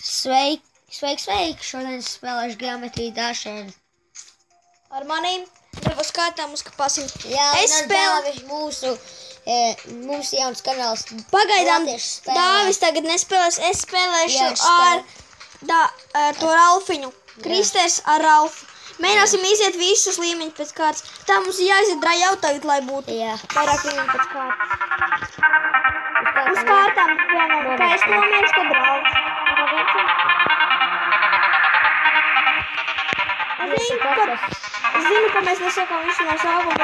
Sveiki! Šodien es spēlēšu geometriju dažādi. Ar manīm jau skatām uz kapāsim. Jā, es spēlēšu mūsu jauns kanāls. Pagaidām Dāvis tagad nespēlēs, es spēlēšu ar to Ralfiņu. Kristers ar Ralfu. Mēģināsim iziet visus līmeņus pēc kārtas. Tā mums jāiziet drājau tagad, lai būtu vairāk līmeņu pēc kārtas. Uz kārtām, piemēram, kā es nomiešu, tad Ralfs. Es zinu, ka mēs nesakām visu no sākuma,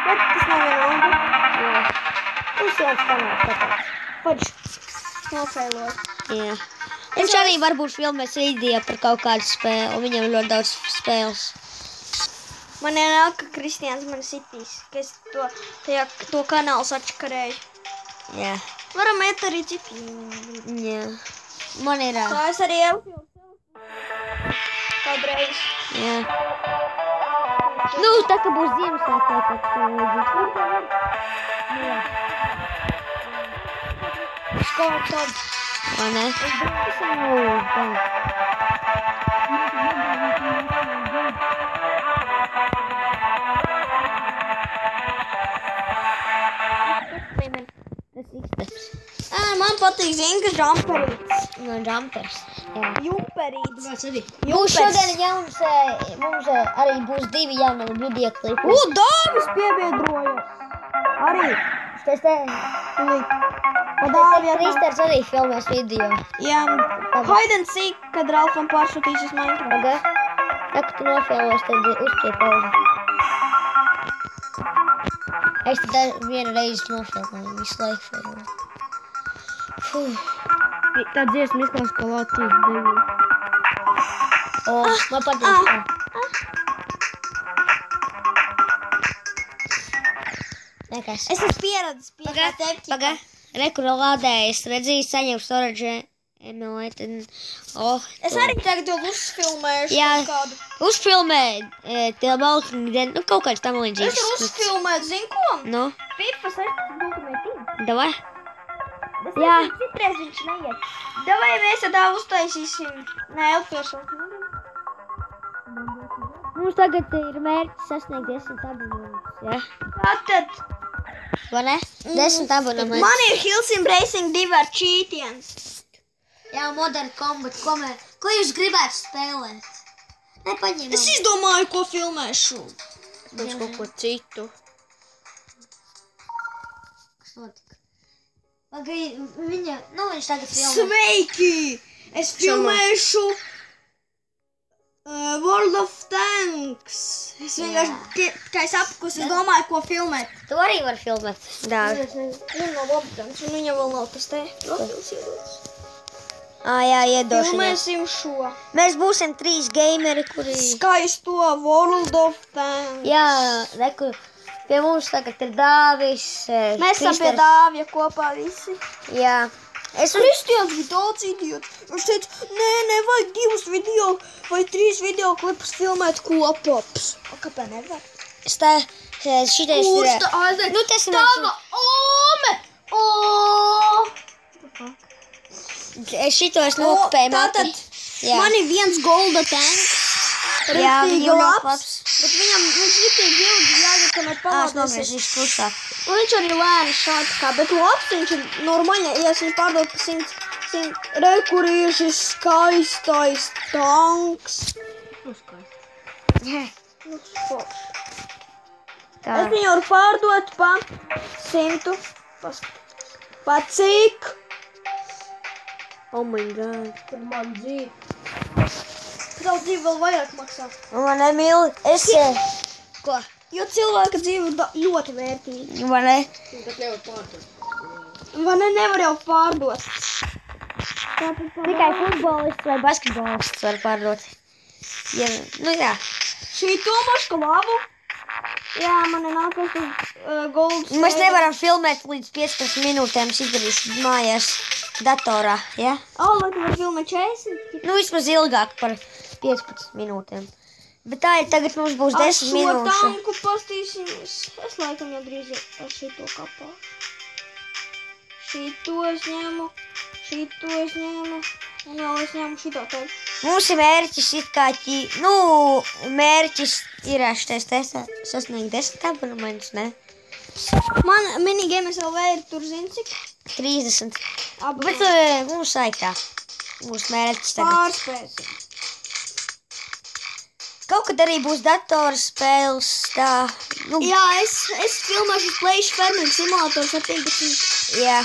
bet tas nav vienalga. Mums jauns kanāls tāpēc. Paģis nofeilot. Jā. Viņš arī varbūt filmēs video par kaut kādu spēli, un viņam ļoti daudz spēles. Man jānāk, ka Kristiāns man sitīs, ka es to kanālu sačakarēju. Jā. Varam iet arī cipi. Jā. Man ir... Tā es arī jau kādreiz. Jā. Nu, tā kā būs Ziemassvētkā pēc to līdzīgs. Jā. Skolu tad. Vai ne? Man patīk, zini, ka žamperīts. No žampers. Jā. Jumperīts. Būs šodien jauns, mums arī būs 2 jauni video klipi. Dāvis piebiedrojas. Arī. Es te... Kristers arī filmēs video. Jā. Hide and seek, kad Ralfam pārsūtīsies Minecraft. Paga. Tā, ka tu nofilmēs, tad uzspied pauzi. Es tad vienu reizi nofilmēju, visu laiku filmēju. Tā dziesma izklās, ka Latvijas devi. Man patīk. Nekas. Es esmu pieredzis pie kā tepķi. Paga. Rekura lādējas, redzīju, saņem storage MLA, tad... Es arī tagad jau uzfilmēšu kādu. Uzfilmē tie malkiņi, nu kaut kāds tam līdzīgs. Es varu uzfilmēt, zinu ko? Nu? FIFA 16. Davai? Jā. Citreiz viņš neiet. Davai mēs tā uztaisīsim. Nē, Elfiešu. Mums tagad ir mērķis sasniegt 10 abonementus, jā? Tātad... Vai ne? 10 abonementus. Man ir Hilsim Racing 2 ar cheatiem. Jā, Modern Combat. Ko jūs gribētu spēlēt? Nepaņemam. Es izdomāju, ko filmēšu. Būs kaut ko citu. Kas notika? Pagai, viņš tagad filmē. Sveiki! Es filmēšu World of Tanks. Es vienkārši, kā es apkus, es domāju, ko filmēt. Tu arī vari filmēt. Dāvi. Viņa nav obdams, un viņa vēl nav tas te profils iedodas. Jā, iedošanās. Filmēsim šo. Mēs būsim 3 gameri, kuri... Skaisto World of Tanks. Jā, reku, pie mums tagad ir Dāvis, Mēs esam pie Dāvja kopā visi. Jā. Kristiāns bija daudz idiots. Viņš teica, nevajag 2 video vai 3 video klipus filmēt kopaps. Kāpēc nevar? Šitais ir... Nu, tas ir... Tava ome! Šito es nokupēju Tātad man ir 1 golda tanks. Jā, viņam labs. Bet viņš ritīgi ilgi jāiet, kamēr palādēsies. Nogriezīšu klusāk. Un viņš arī lēni šādi kā, bet labs viņš ir normāļi, ja es viņu pārdod pa 100. Re, kur ir šis skaistais tanks. Nu, forši. Es viņu varu pārdot pa 100. Pa cik? Oh my god. Tad man dzīve. Tavu dzīve vēl vairāk maksā. Man nemīli. Ko? Jo cilvēka dzīve ļoti vērtīga. Vai ne? Vai ne, nevar jau pārdot. Tikai futbolists vai basketbolists var pārdot. Ja, nu jā. Šī Tomaška labu. Jā, man ir nākos golds. Mēs nevaram filmēt līdz 15 minūtēm, es izdarīšu mājās datorā, ja? Lai tu var filmēt 40? Nu, vismaz ilgāk par 15 minūtēm. Bet tā ir, tagad mums būs 10 minūšu. Ar šo tanku pastīsimies. Es laikam jau drīz ar šito kapā. Šito es ņemu. Un jau es ņemu šito te. Mūsu mērķis it kā mērķis ir šitais sasniegt 10 abonementus, ne? Man minigames LV ir tur, zini, cik? 30. Bet Abonementu. mums vajag tā. Mūsu mērķis tagad. Pārspēsim. Kaut kad arī būs datorspēles tā. Nu, Jā, es filmēšu Play Farming Simulator 17. jā.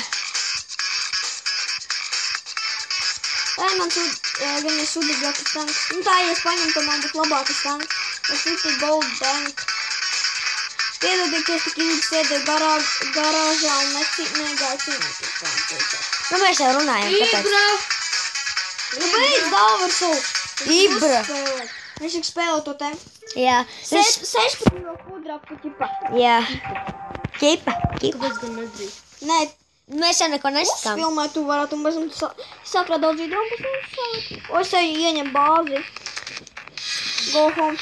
Tā ir mans gan ir sudīgākas tanks. Nu tā, ja es paņemu, tad man būs labākas tanks. Es ir gold tank. Piedodiet, ka es tik ilgi sēdēju garāžā un negāju cīnīties. Nu, mēs jau runājam, kāpēc. Ibra! Nu, beidz dāvar savu. Ibra! Viņš tik spēlē to te. Jā. 16 kudrapu ķipa. Jā. Ķipa. Kāpēc gan nedrīkst? Nē, Mēs jau neko nesakām. uzfilmē tu varētu un bez mums sakrā daudz video un pēc mums sākt. O, es jau ieņem bāzi. Go home,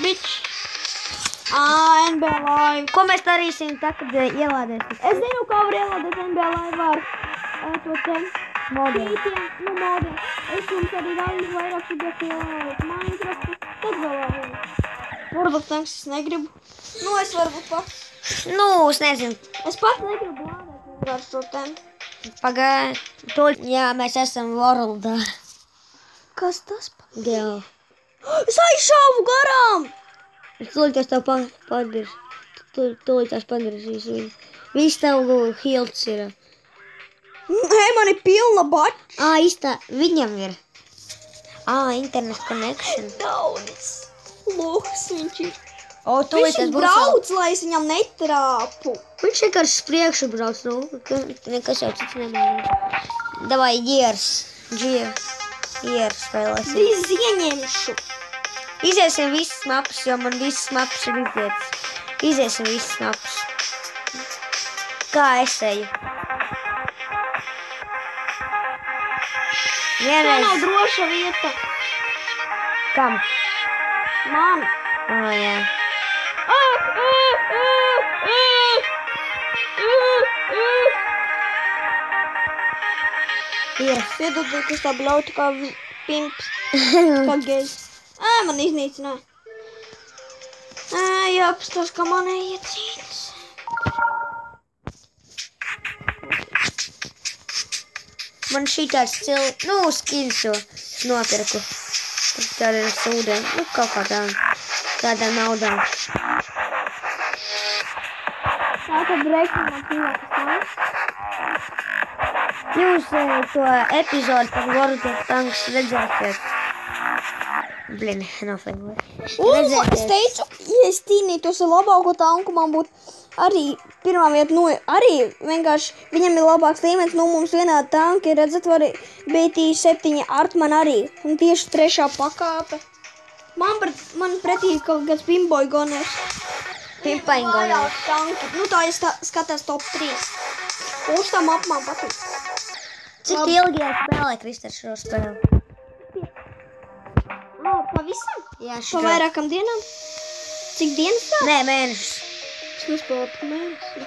bitch. NBA Live. Ko mēs darīsim tā, kad ielādēsim? Es zinu, kā var ielādēt NBA Live ar to te Modiem. modiem. Es jums arī daļu vairāk šķiet ielādēt Minecraft. Tad vēl arī. Varbūt tanks es negribu. Nu, es varbūt pats. Nu, es nezinu. Es pats negribu lādēt ar šo te. Pagāj. Jā, mēs esam Worldā. Kas tas? Jā. Es aizšāvu garām! Es tūlītās tev padarīšu. Tūlītās padarīšu viņu. Viss tev hilts ir. Hei, man ir pilna bača. Īstā, viņam ir. Internet connection. Daudz. Lūks viņš ir. O, Viņš tūlītās ir būs. brauc, lai es viņam netrāpu. Viņš vienkārši priekšu brauc, nekas jau cits nemēr. Davai, Years spēlēsim. Drīz ieņemšu. Iziesim visas mapas, jo man visas mapas ir izietas. Iziesim visas mapas. Kā es eju? Tā nav Vienreiz. droša vieta. Kam? Man. Jā. Ir. Piedodiet, ka es tā bļautu kā pimps. Kā gejs. Man iznīcināja. Jāpastāst, ka man neiet cīnas. Man šī tāds skins, jo es nopirku. Tāda ir sūdē. Nu, kaut kā tādā naudā. Tā tad reiknumā cilvēkas nāks. Jūs to epizodu par World of Tanks redzēsiet. Blin, nofilmoju. Es teicu, ja es cīnītos ar labāko tanku, man būtu arī pirmā vieta, arī vienkārši viņam ir labāks līmenis, mums vienādi tanki, redzat, bija T7 Artman arī, un tieši 3. pakāpe. Man pretī kaut kāds Pimboy Goners. Pimboy Goners. Tanki. Nu tā, ja skatās top 3. Uz tā mapa man patīk. Cik ilgi jau spēlē Kristers šo spēli? Pavisam? Jā, Pa vairākam dienām? Cik dienas tā? Nē, mēnešus. Es nespēlēju pa mēnesi.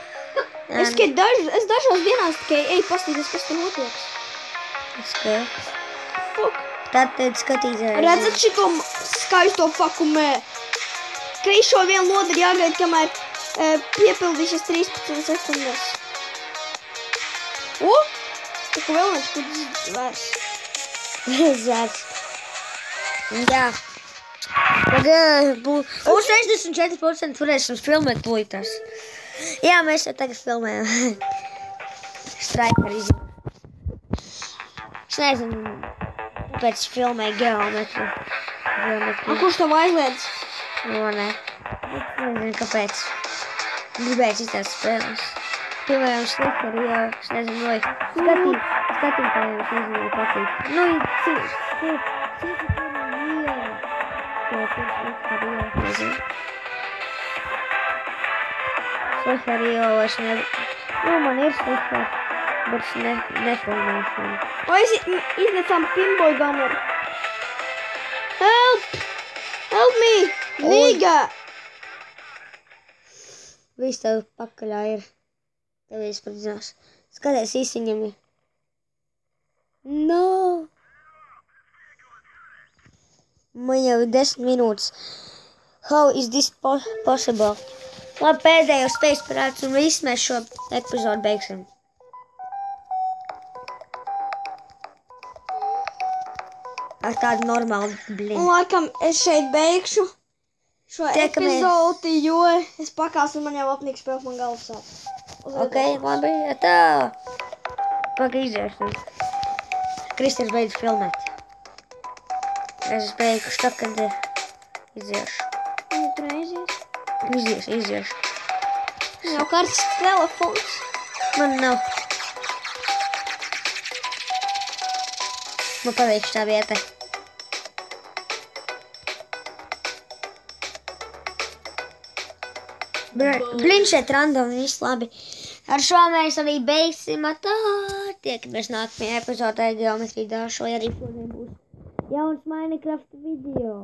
Es dažās dienās tikai eju pastīties, kas tur notiek. Fuck. Tad skatīsies. Redzat šito skaisto fakumē? Krišo vienu lodi ir jāgaida, kamēr piepildīsies 13 sekundes. Tā kā vēl viens kuģis vērs. Zērs. Jā. Tagad būs 64% varēsim filmēt tūlītās. Jā, mēs jau tagad filmējam. Striker izjūt. Es nezinu, pēc filmēju geometru. Kurš tev aizliedz? Nē. Es nezinu, kāpēc. Gribēju citās spēles. Piemēram, Striker, jo es nezinu, vai skatītājiem es nezinu, vai patīk. Nu, cik Sliferio es ne... Nu, man ir Slifer, bet es nefilmēšu. Vai iznecām Pimboy Gunner? Help! Help me! Nīga! Viss tev pakaļā ir. Tev iespredzinās. Skaties, īsi viņam ir. No. Man jau ir 10 minūtes. How is this possible? Labi, pēdējo spējas parāds un viss mēs šo epizodu beigsim. Ar tādu normālu blinu. Un laikam es šeit beigšu šo Tiekamies. epizodi, jo es pakāsu un man jau apnīk spēlēt, man galvas sāp. Ok, labi, tā. Paka izdzērsim. Kristers beidz filmēt. Es beigšu tā, kad izdzēršu. Tur aizies. Izdzēršu. Jau karsts telefons. Man nav. Man paveikšu tā vieta. Blin šeit random, viss labi. Ar šo mēs arī beigsim. Tā, tiekamies nākamajā epizodē Geometry Dash, vai arī šodien būs jauns Minecraft video.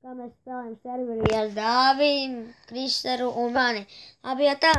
Kā mēs spēlējam serverī ar Dāviju, Kristeru un mani. Labi, tā.